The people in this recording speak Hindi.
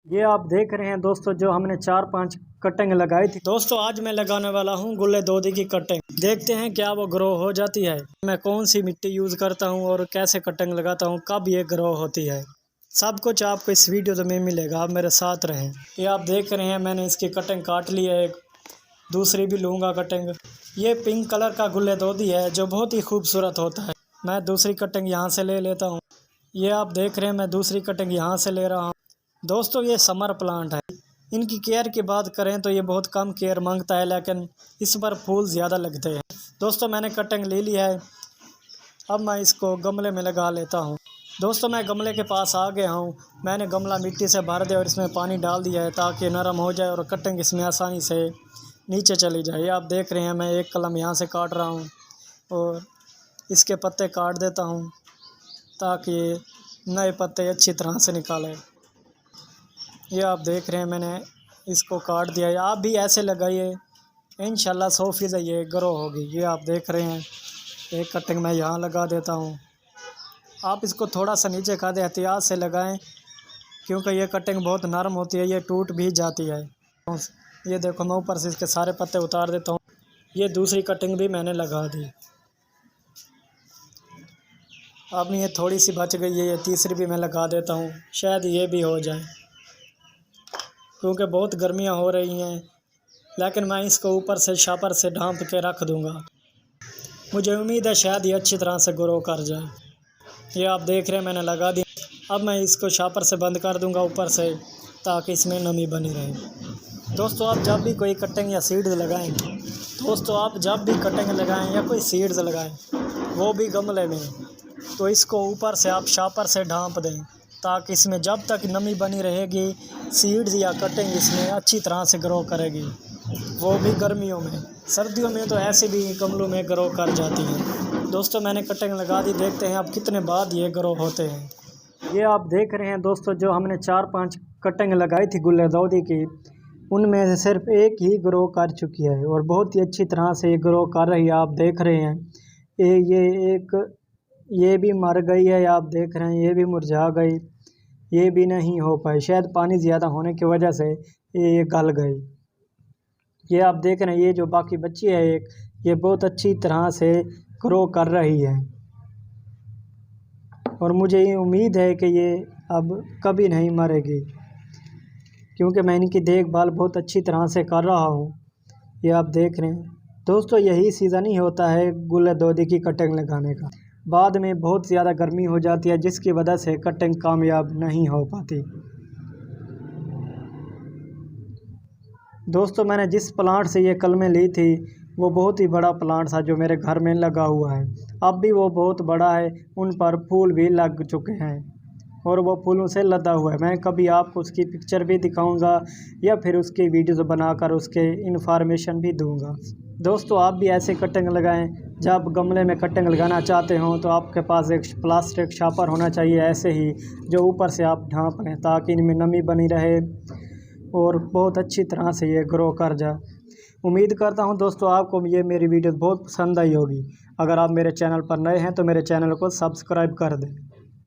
ये आप देख रहे हैं दोस्तों, जो हमने 4-5 कटिंग लगाई थी। दोस्तों आज मैं लगाने वाला हूँ गुल्ले दोधी की कटिंग। देखते हैं क्या वो ग्रो हो जाती है, मैं कौन सी मिट्टी यूज़ करता हूँ और कैसे कटिंग लगाता हूँ, कब ये ग्रो होती है। सब कुछ आपको इस वीडियो में मिलेगा, आप मेरे साथ रहें। ये आप देख रहे हैं मैंने इसकी कटिंग काट ली है, एक दूसरी भी लूँगा कटिंग। ये पिंक कलर का गुल्ले दोधी है जो बहुत ही खूबसूरत होता है। मैं दूसरी कटिंग यहाँ से ले लेता हूँ। ये आप देख रहे हैं मैं दूसरी कटिंग यहाँ से ले रहा हूँ। दोस्तों ये समर प्लांट है, इनकी केयर की बात करें तो ये बहुत कम केयर मांगता है, लेकिन इस पर फूल ज़्यादा लगते हैं। दोस्तों मैंने कटिंग ले ली है, अब मैं इसको गमले में लगा लेता हूँ। दोस्तों मैं गमले के पास आ गया हूँ। मैंने गमला मिट्टी से भर दिया और इसमें पानी डाल दिया है ताकि नरम हो जाए और कटिंग इसमें आसानी से नीचे चली जाए। आप देख रहे हैं मैं एक कलम यहाँ से काट रहा हूँ और इसके पत्ते काट देता हूँ ताकि नए पत्ते अच्छी तरह से निकालें। ये आप देख रहे हैं मैंने इसको काट दिया है। आप भी ऐसे लगाइए, इंशाल्लाह 100% ये ग्रो होगी। ये आप देख रहे हैं एक कटिंग मैं यहाँ लगा देता हूँ। आप इसको थोड़ा सा नीचे का दे एहतियात से लगाएं, क्योंकि ये कटिंग बहुत नरम होती है, ये टूट भी जाती है। ये देखो मैं ऊपर से इसके सारे पत्ते उतार देता हूँ। ये दूसरी कटिंग भी मैंने लगा दी। अब ये थोड़ी सी बच गई है, ये तीसरी भी मैं लगा देता हूँ, शायद ये भी हो जाए, क्योंकि बहुत गर्मियाँ हो रही हैं। लेकिन मैं इसको ऊपर से शापर से ढांप के रख दूँगा। मुझे उम्मीद है शायद ये अच्छी तरह से ग्रो कर जाए। ये आप देख रहे हैं मैंने लगा दिया। अब मैं इसको शापर से बंद कर दूँगा ऊपर से, ताकि इसमें नमी बनी रहे। दोस्तों आप जब भी कोई कटिंग या सीड्स लगाएं, या कोई सीड्स लगाएं, वो भी गमले में, तो इसको ऊपर से आप शापर से ढांप दें, ताकि इसमें जब तक नमी बनी रहेगी सीड्स या कटिंग इसमें अच्छी तरह से ग्रो करेगी, वो भी गर्मियों में। सर्दियों में तो ऐसे भी गमलों में ग्रो कर जाती है। दोस्तों मैंने कटिंग लगा दी, देखते हैं अब कितने बाद ये ग्रो होते हैं। ये आप देख रहे हैं दोस्तों, जो हमने 4-5 कटिंग लगाई थी गुल्ले दोधी की, उनमें से सिर्फ एक ही ग्रो कर चुकी है और बहुत ही अच्छी तरह से ये ग्रो कर रही है। आप देख रहे हैं ये भी मर गई है, आप देख रहे हैं ये भी मुरझा गई, ये भी नहीं हो पाई, शायद पानी ज़्यादा होने की वजह से ये गल गई। ये आप देख रहे हैं ये जो बाकी बच्ची है एक, ये बहुत अच्छी तरह से ग्रो कर रही है और मुझे ये उम्मीद है कि ये अब कभी नहीं मरेगी, क्योंकि मैं इनकी देखभाल बहुत अच्छी तरह से कर रहा हूँ। ये आप देख रहे हैं दोस्तों, यही सीज़न ही होता है गुल्ले दोधी की कटिंग लगाने का। बाद में बहुत ज़्यादा गर्मी हो जाती है, जिसकी वजह से कटिंग कामयाब नहीं हो पाती। दोस्तों मैंने जिस प्लांट से ये कलमें ली थी वो बहुत ही बड़ा प्लांट था जो मेरे घर में लगा हुआ है। अब भी वो बहुत बड़ा है, उन पर फूल भी लग चुके हैं और वो फूलों से लदा हुआ है। मैं कभी आपको उसकी पिक्चर भी दिखाऊंगा या फिर उसकी वीडियोस बनाकर उसके इन्फॉर्मेशन भी दूंगा। दोस्तों आप भी ऐसे कटिंग लगाएं। जब गमले में कटिंग लगाना चाहते हो तो आपके पास एक प्लास्टिक शापर होना चाहिए, ऐसे ही जो ऊपर से आप ढांप लें, ताकि इनमें नमी बनी रहे और बहुत अच्छी तरह से ये ग्रो कर जाए। उम्मीद करता हूं दोस्तों आपको ये मेरी वीडियो बहुत पसंद आई होगी। अगर आप मेरे चैनल पर नए हैं तो मेरे चैनल को सब्सक्राइब कर दें।